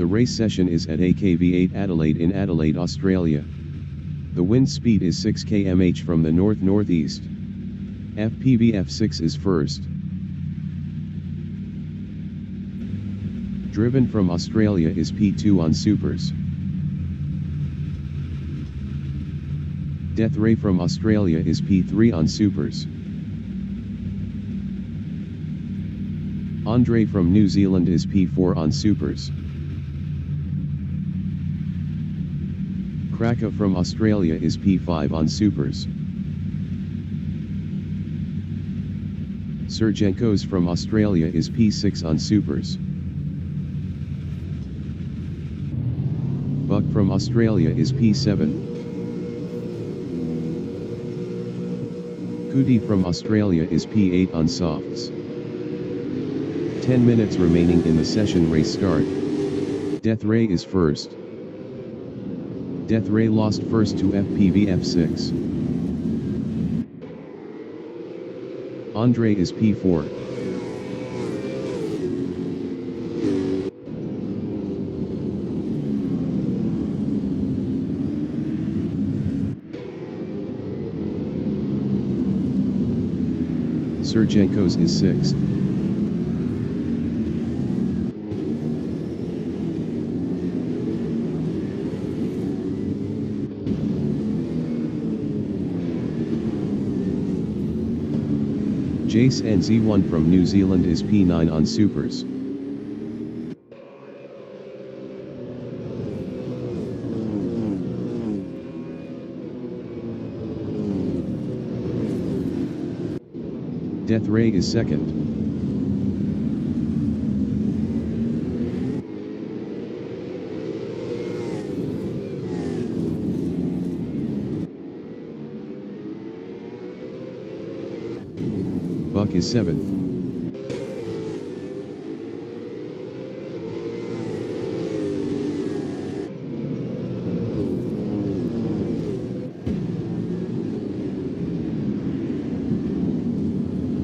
The race session is at AKV8 Adelaide in Adelaide, Australia. The wind speed is 6 km/h from the north-northeast. FPV-F6 is first. Driven from Australia is P2 on Supers. Death Ray from Australia is P3 on Supers. Andre from New Zealand is P4 on Supers. Kraka from Australia is P5 on Supers. Sergenkos from Australia is P6 on Supers. Buck from Australia is P7. Kuti from Australia is P8 on softs. 10 minutes remaining in the session. Race start. Death Ray is first. Death Ray lost first to FPV-F6. Andre is P4. Sergenkos is sixth. Jace NZ1 from New Zealand is P9 on Supers. Death Ray is second. Buck is seventh.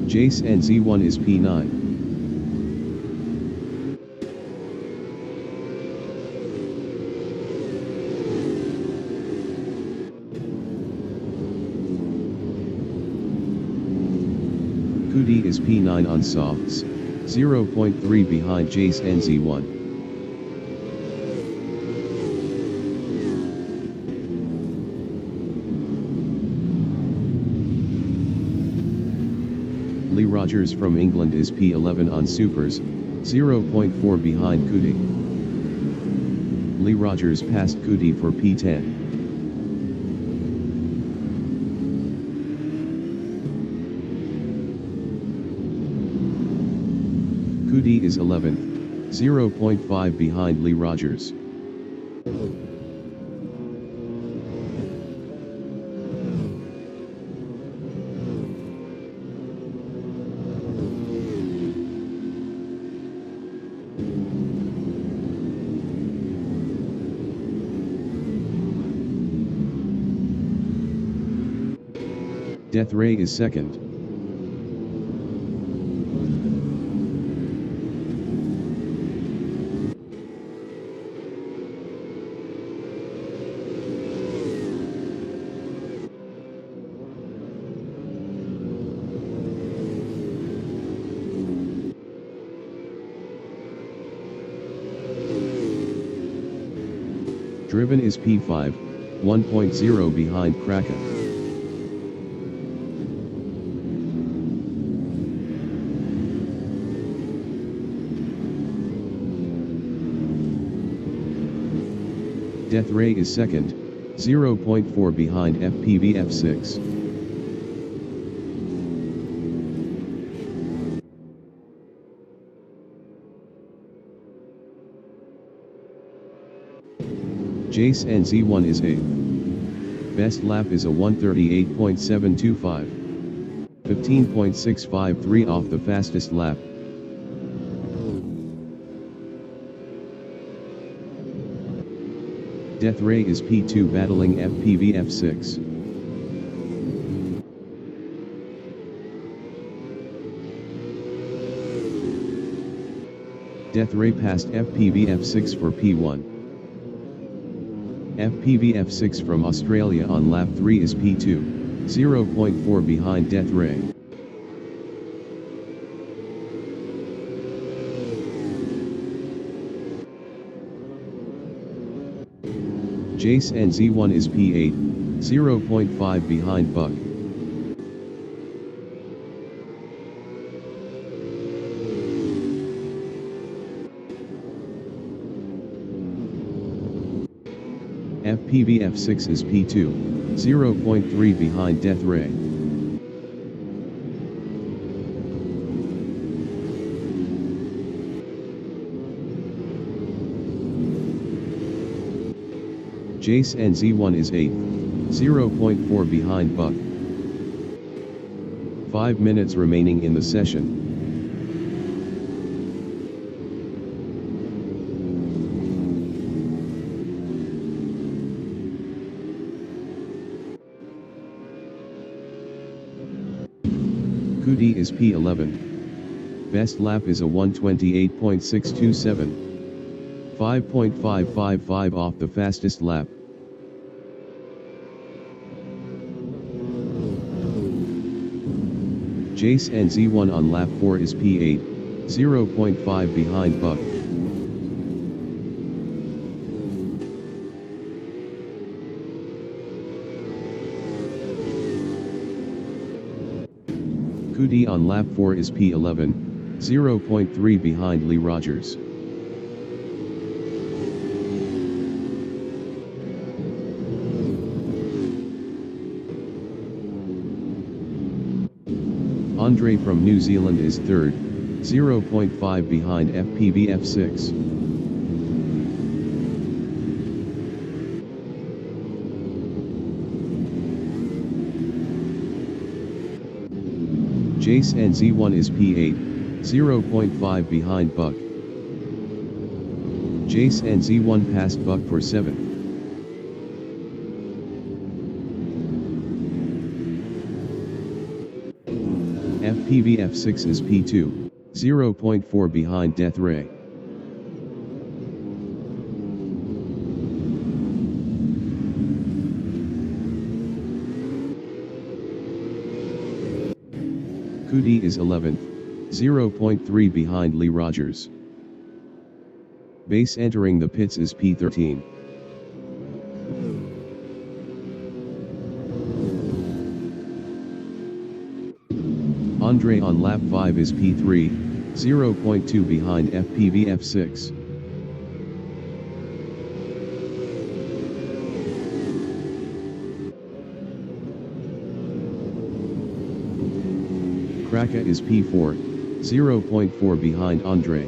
Jace NZ1 is P9. Kuti is P9 on softs, 0.3 behind Jace NZ1. Lee Rogers from England is P11 on Supers, 0.4 behind Kuti. Lee Rogers passed Kuti for P10. Kuti is 11th, 0.5 behind Lee Rogers. Death Ray is second. Driven is P5, 1.0 behind Kraka. Death Ray is second, 0.4 behind FPV-F6. Jace NZ1 is 8th. Best lap is a 1:38.725. 15.653 off the fastest lap. Death Ray is P2 battling FPV-F6. Death Ray passed FPV-F6 for P1. FPV-F6 from Australia on lap 3 is P2, 0.4 behind Death Ray. Jace NZ1 is P8, 0.5 behind Buck. FPV F6 is P2, 0.3 behind Death Ray. Jace NZ1 is 8th, 0.4 behind Buck. 5 minutes remaining in the session. Cootie is P11. Best lap is a 128.627. 5.555 off the fastest lap. Jace NZ1 on lap 4 is P8, 0.5 behind Buck. Cootie on lap 4 is P11, 0.3 behind Lee Rogers. Andre from New Zealand is 3rd, 0.5 behind FPV F6. Jace NZ1 is P8, 0.5 behind Buck. Jace NZ1 passed Buck for 7th. FPV F6 is P2, 0.4 behind Death Ray. Cootie is 11th, 0.3 behind Lee Rogers. Base entering the pits is P13. Andre on lap 5 is P3, 0.2 behind FPV F6. Kraka is P4, 0.4 behind Andre.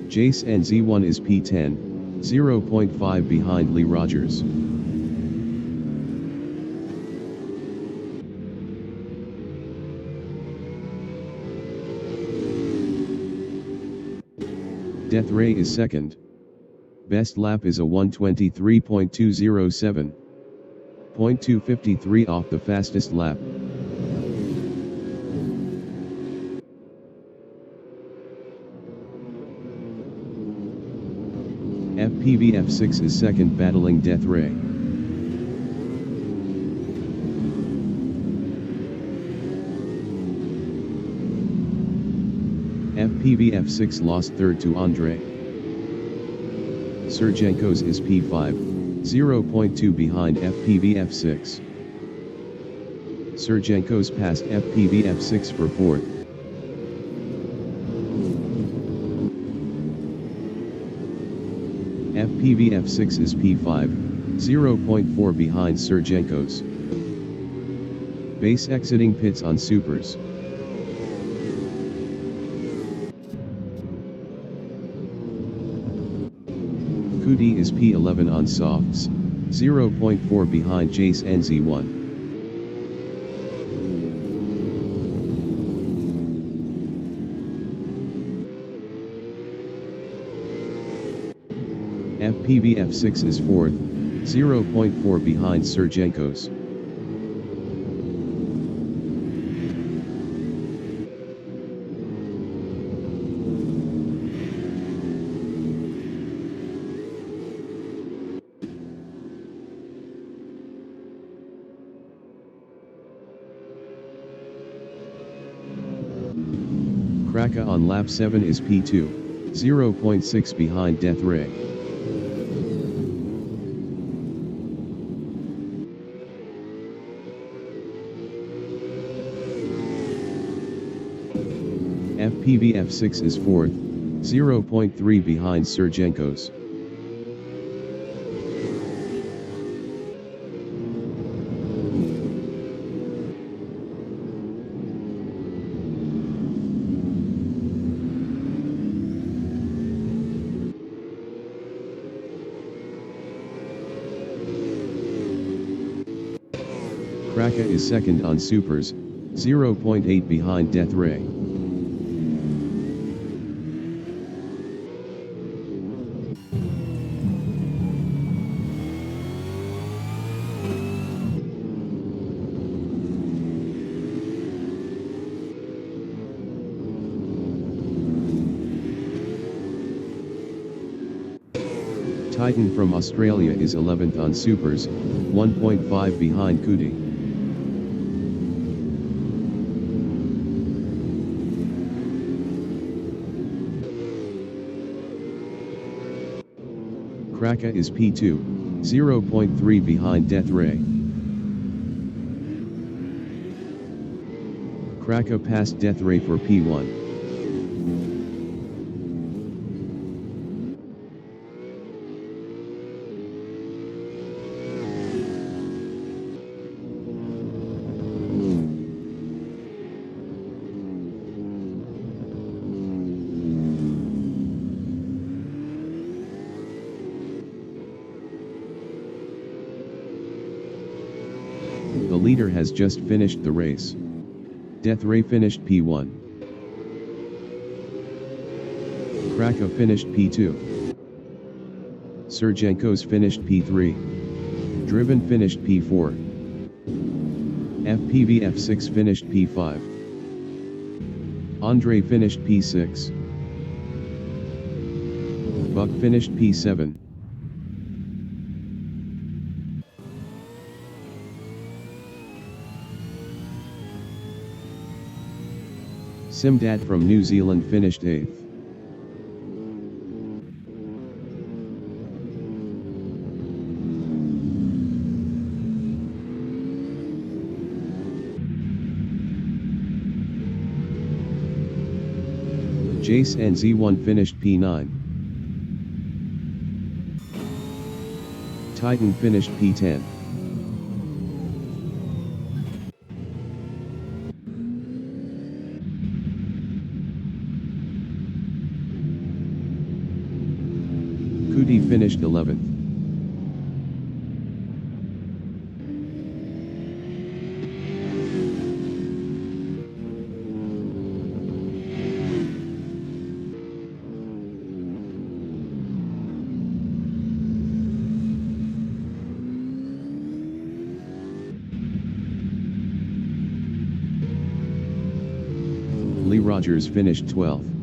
Jace NZ1 is P10, 0.5 behind Lee Rogers. Death Ray is 2nd. Best lap is a 123.207. 0.253 off the fastest lap. FPV F6 is 2nd battling Death Ray. FPV F6 lost 3rd to Andre. Sergenkos is P5, 0.2 behind FPV F6. Sergenkos passed FPV F6 for 4th. FPV F6 is P5, 0.4 behind Sergenkos. Base exiting pits on supers. Cootie is P11 on softs, 0.4 behind Jace NZ1. FPV F6 is 4th, 0.4 behind Sergenkos. Kraka on lap 7 is P2, 0.6 behind Death Ray. FPV F6 is 4th, 0.3 behind Sergenkos. Kraka is second on Supers, 0.8 behind Death Ray. Titan from Australia is 11th on Supers, 1.5 behind Kuti. Kraka is P2, 0.3 behind Death Ray. Kraka passed Death Ray for P1. The leader has just finished the race. Death Ray finished P1. Kraka finished P2. Sergenkos finished P3. Driven finished P4. FPV F6 finished P5. Andre finished P6. Buck finished P7. Simdat from New Zealand finished 8th. Jace and Z1 finished P9. Titan finished P10. Kuti finished 11th. Lee Rogers finished 12th.